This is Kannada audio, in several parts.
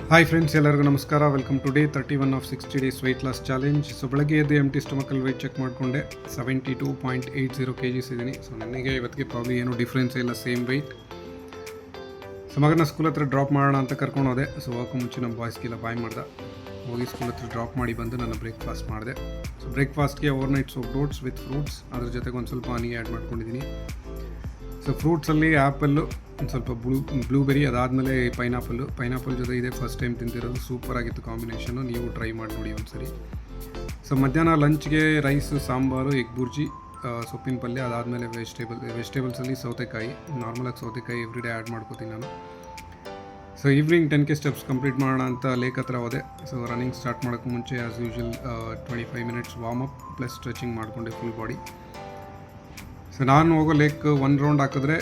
ಹಾಯ್ ಫ್ರೆಂಡ್ಸ್, ಎಲ್ಲರಿಗೂ ನಮಸ್ಕಾರ. Welcome to day 31 of 60 days weight loss challenge. So ಬೆಳಗ್ಗೆ ಎದ್ದು ಎಂಟಿ ಸ್ಟಮಕಲ್ಲಿ ವೆಯ್ಟ್ ಚೆಕ್ ಮಾಡಿಕೊಂಡೆ 72.80 kgs ಇದ್ದೀನಿ. ಸೊ ನನಗೆ ಇವತ್ತಿಗೆ ಪ್ರಾಬ್ಲಿ ಏನೂ ಡಿಫ್ರೆನ್ಸ್ ಇಲ್ಲ, ಸೇಮ್ ವೆಯ್ಟ್. ಸೊ ಮಗನ ಸ್ಕೂಲ್ ಹತ್ರ ಡ್ರಾಪ್ ಮಾಡೋಣ ಅಂತ ಕರ್ಕೊಂಡು ಹೋದೆ. ಸೊ ಹೋಗೋಕ್ಕೂ ಮುಂಚೆ ನಮ್ಮ ಬಾಯ್ಸ್ಗೆಲ್ಲ ಬಾಯ್ ಮಾಡ್ದೆ. ಹೋಗಿ ಸ್ಕೂಲ್ ಹತ್ರ ಡ್ರಾಪ್ ಮಾಡಿ ಬಂದು ನಾನು ಬ್ರೇಕ್ಫಾಸ್ಟ್ ಮಾಡಿದೆ. ಸೊ ಬ್ರೇಕ್ಫಾಸ್ಟ್ಗೆ ಓವರ್ನೈಟ್ ಸೋಪ್ ಓಟ್ಸ್ ವಿತ್ ಫ್ರೂಟ್ಸ್, ಅದ್ರ ಜೊತೆಗೆ ಒಂದು ಸ್ವಲ್ಪ ಹನಿ ಆ್ಯಡ್ ಮಾಡ್ಕೊಂಡಿದ್ದೀನಿ. ಸೊ ಫ್ರೂಟ್ಸಲ್ಲಿ ಆ್ಯಪಲ್ಲು, ಒಂದು ಸ್ವಲ್ಪ ಬ್ಲೂಬೆರಿ, ಅದಾದಮೇಲೆ ಪೈನಾಪಲ್ ಜೊತೆ ಇದೆ ಫಸ್ಟ್ ಟೈಮ್ ತಿಂತಿರೋದು. ಸೂಪರಾಗಿತ್ತು ಕಾಂಬಿನೇಷನ್ನು, ನೀವು ಟ್ರೈ ಮಾಡಿ ನೋಡಿ ಒಂದ್ಸರಿ. ಸೊ ಮಧ್ಯಾಹ್ನ ಲಂಚ್ಗೆ ರೈಸು, ಸಾಂಬಾರು, ಎಗ್ ಬುರ್ಜಿ, ಸೊಪ್ಪಿನ ಪಲ್ಯ, ಅದಾದಮೇಲೆ ವೆಜಿಟೇಬಲ್ಸಲ್ಲಿ ಸೌತೆಕಾಯಿ. ನಾರ್ಮಲಾಗಿ ಸೌತೆಕಾಯಿ ಎವ್ರಿಡೇ ಆ್ಯಡ್ ಮಾಡ್ಕೋತೀನಿ ನಾನು. So evening 10K steps complete ಮಾಡೋಣ ಅಂತ ಲೇಕ್ ಹತ್ರ ಹೋದೆ. ಸೊ ರನ್ನಿಂಗ್ ಸ್ಟಾರ್ಟ್ ಮಾಡೋಕ್ಕೂ ಮುಂಚೆ as usual 25 minutes warm up plus stretching ಮಾಡಿಕೊಂಡೆ ಫುಲ್ ಬಾಡಿ. ಸೊ ನಾನು ಹೋಗೋ ಲೇಕ್ 1 ರೌಂಡ್ ಹಾಕಿದ್ರೆ,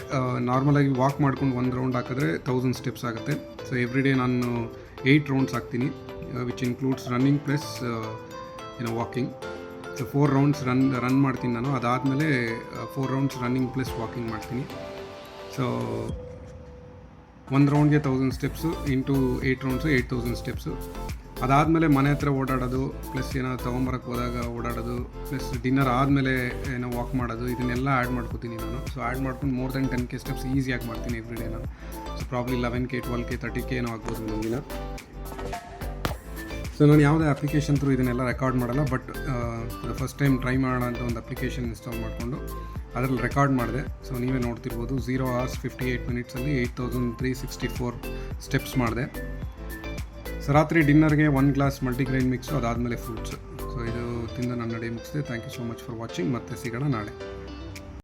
ನಾರ್ಮಲಾಗಿ ವಾಕ್ ಮಾಡ್ಕೊಂಡು 1 ರೌಂಡ್ ಹಾಕಿದ್ರೆ 1000 ಸ್ಟೆಪ್ಸ್ ಆಗುತ್ತೆ. ಸೊ ಎವ್ರಿಡೇ ನಾನು 8 ರೌಂಡ್ಸ್ ಹಾಕ್ತೀನಿ, which includes running plus walking. So 4 rounds run ಮಾಡ್ತೀನಿ ನಾನು. ಅದಾದಮೇಲೆ 4 ರೌಂಡ್ಸ್ ರನ್ನಿಂಗ್ ಪ್ಲಸ್ ವಾಕಿಂಗ್ ಮಾಡ್ತೀನಿ. So 1 ರೌಂಡ್ಗೆ 1000 steps into 8 rounds 8000 steps. ಅದಾದಮೇಲೆ ಮನೆ ಹತ್ರ ಓಡಾಡೋದು, ಪ್ಲಸ್ ಏನಾದ್ರು ತೊಗೊಂಬರಕ್ಕೆ ಹೋದಾಗ ಓಡಾಡೋದು, ಪ್ಲಸ್ ಡಿನ್ನರ್ ಆದಮೇಲೆ ಏನೋ ವಾಕ್ ಮಾಡೋದು, ಇದನ್ನೆಲ್ಲ ಆ್ಯಡ್ ಮಾಡ್ಕೋತೀನಿ ನಾನು. ಸೊ ಆ್ಯಡ್ ಮಾಡ್ಕೊಂಡು ಮೋರ್ ದೆನ್ 10K ಸ್ಟೆಪ್ಸ್ ಈಸಿಯಾಗಿ ಮಾಡ್ತೀನಿ ಎವ್ರಿಡೇ ನಾನು. So probably 11K 12K 30K ಏನೋ ಆಗ್ಬೋದು ಒಂದಿನ. ಸೊ ನಾನು ಯಾವುದೇ ಅಪ್ಲಿಕೇಶನ್ ಥ್ರೂ ಇದನ್ನೆಲ್ಲ ರೆಕಾರ್ಡ್ ಮಾಡಲ್ಲ, ಬಟ್ ಫಸ್ಟ್ ಟೈಮ್ ಟ್ರೈ ಮಾಡೋಣ ಅಂತ ಒಂದು ಅಪ್ಲಿಕೇಶನ್ ಇನ್ಸ್ಟಾಲ್ ಮಾಡಿಕೊಂಡು ಅದರಲ್ಲಿ ರೆಕಾರ್ಡ್ ಮಾಡಿದೆ. ಸೊ ನೀವೇ ನೋಡ್ತಿರ್ಬೋದು, 0 hours 58 minutes 8364 ಸ್ಟೆಪ್ಸ್ ಮಾಡಿದೆ. ಸೊ ರಾತ್ರಿ ಡಿನ್ನರ್ಗೆ 1 ಗ್ಲಾಸ್ ಮಲ್ಟಿಗ್ರೈನ್ ಮಿಕ್ಸು, ಅದಾದಮೇಲೆ ಫ್ರೂಟ್ಸು. ಸೊ ಇದು ತಿಂದು ನನ್ನ ಡೇ ಮುಗಿಸಿದೆ. Thank you so much for watching. ಮತ್ತೆ ಸಿಗೋಣ ನಾಳೆ.